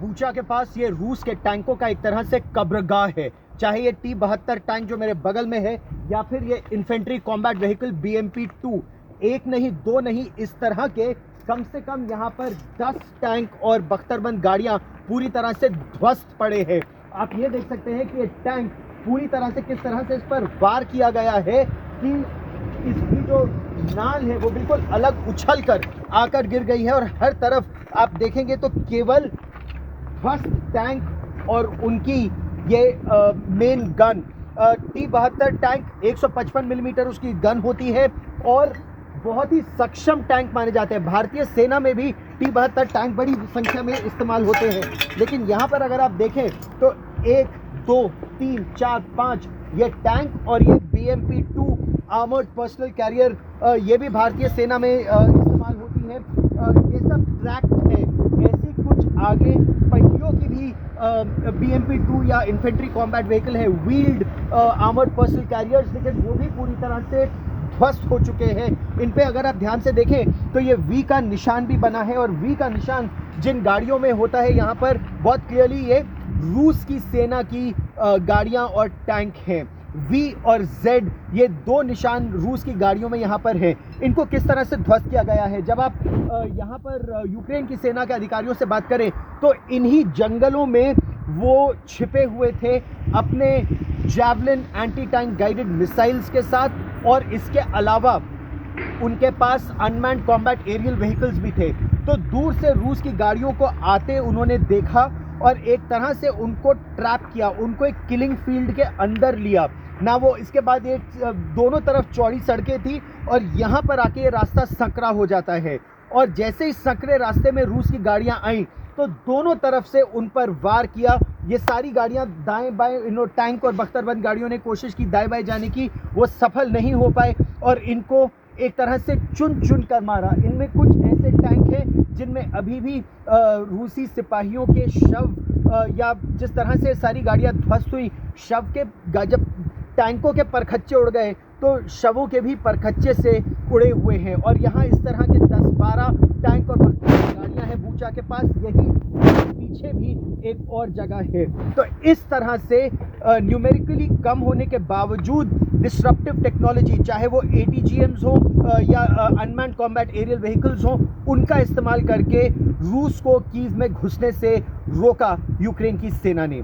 Bucha के पास ये रूस के टैंकों का एक तरह से कब्रगाह है। चाहे ये T-72 टैंक जो मेरे बगल में है या फिर ये इन्फेंट्री कॉम्बैट व्हीकल BMP-2, एक नहीं दो नहीं, इस तरह के कम से कम यहाँ पर 10 टैंक और बख्तरबंद गाड़ियाँ पूरी तरह से ध्वस्त पड़े हैं। आप ये देख सकते हैं कि ये टैंक पूरी तरह से किस तरह से इस पर वार किया गया है कि इसकी जो नाल है वो बिल्कुल अलग उछल कर आकर गिर गई है और हर तरफ आप देखेंगे तो केवल ध्वस्त टैंक और उनकी ये main gun T-72 tank 155 millimetre उसकी गन होती है और बहुत ही सक्षम टैंक माने जाते हैं। भारतीय सेना में भी T-72 टैंक बड़ी संख्या में इस्तेमाल होते हैं, लेकिन यहाँ पर अगर आप देखें तो 1 2 3 4 5 ये टैंक और ये BMP-2 आर्मर्ड पर्सनल कैरियर ये भी भारतीय सेना में इस्तेमाल होती है। ये सब ट्रैक्ड है। ऐसी कुछ आगे पहियों की भी BMP-2 या इन्फेंट्री कॉम्बैट व्हीकल है, व्हील्ड आर्मर्ड पर्सनल कैरियर्स, लेकिन वो भी पूरी तरह से ध्वस्त हो चुके हैं। इन पे अगर आप ध्यान से देखें तो ये V का निशान भी बना है और V का निशान जिन गाड़ियों में होता है यहाँ पर बहुत क्लियरली ये रूस की सेना की गाड़ियाँ और टैंक हैं। V और Z ये दो निशान रूस की गाड़ियों में यहाँ पर है। इनको किस तरह से ध्वस्त किया गया है, जब आप यहाँ पर यूक्रेन की सेना के अधिकारियों से बात करें तो इन्हीं जंगलों में वो छिपे हुए थे अपने javelin anti tank guided missiles के साथ, और इसके अलावा उनके पास अनमैन्ड कॉम्बैट एरियल व्हीकल्स भी थे। तो दूर से रूस की गाड़ियों को आते उन्होंने देखा और एक तरह से उनको ट्रैप किया, उनको एक किलिंग फील्ड के अंदर लिया ना। वो इसके बाद एक दोनों तरफ चौड़ी सड़कें थी और यहाँ पर आके ये रास्ता संकरा हो जाता है, और जैसे ही संकरे रास्ते में रूस की गाड़ियाँ आई तो दोनों तरफ से उन पर वार किया। ये सारी गाड़ियां दाएं बाएं, टैंक और बख्तरबंद गाड़ियों ने कोशिश की दाएं बाएं जाने की, वो सफल नहीं हो पाए और इनको एक तरह से चुन चुन कर मारा। इनमें कुछ ऐसे टैंक हैं जिनमें अभी भी रूसी सिपाहियों के शव या जिस तरह से सारी गाड़ियां ध्वस्त हुई, शव के जब टैंकों के परखच्चे उड़ गए तो शवों के भी परखच्चे से उड़े हुए हैं। और यहाँ इस तरह के 10-12 टैंक और गाड़ियाँ हैं बूचा के पास, यही पीछे भी एक और जगह है। तो इस तरह से न्यूमेरिकली कम होने के बावजूद डिस्रप्टिव टेक्नोलॉजी, चाहे वो ATGMs हो या अनमैन्ड कॉम्बैट एरियल व्हीकल्स हो, उनका इस्तेमाल करके रूस को कीव में घुसने से रोका यूक्रेन की सेना ने।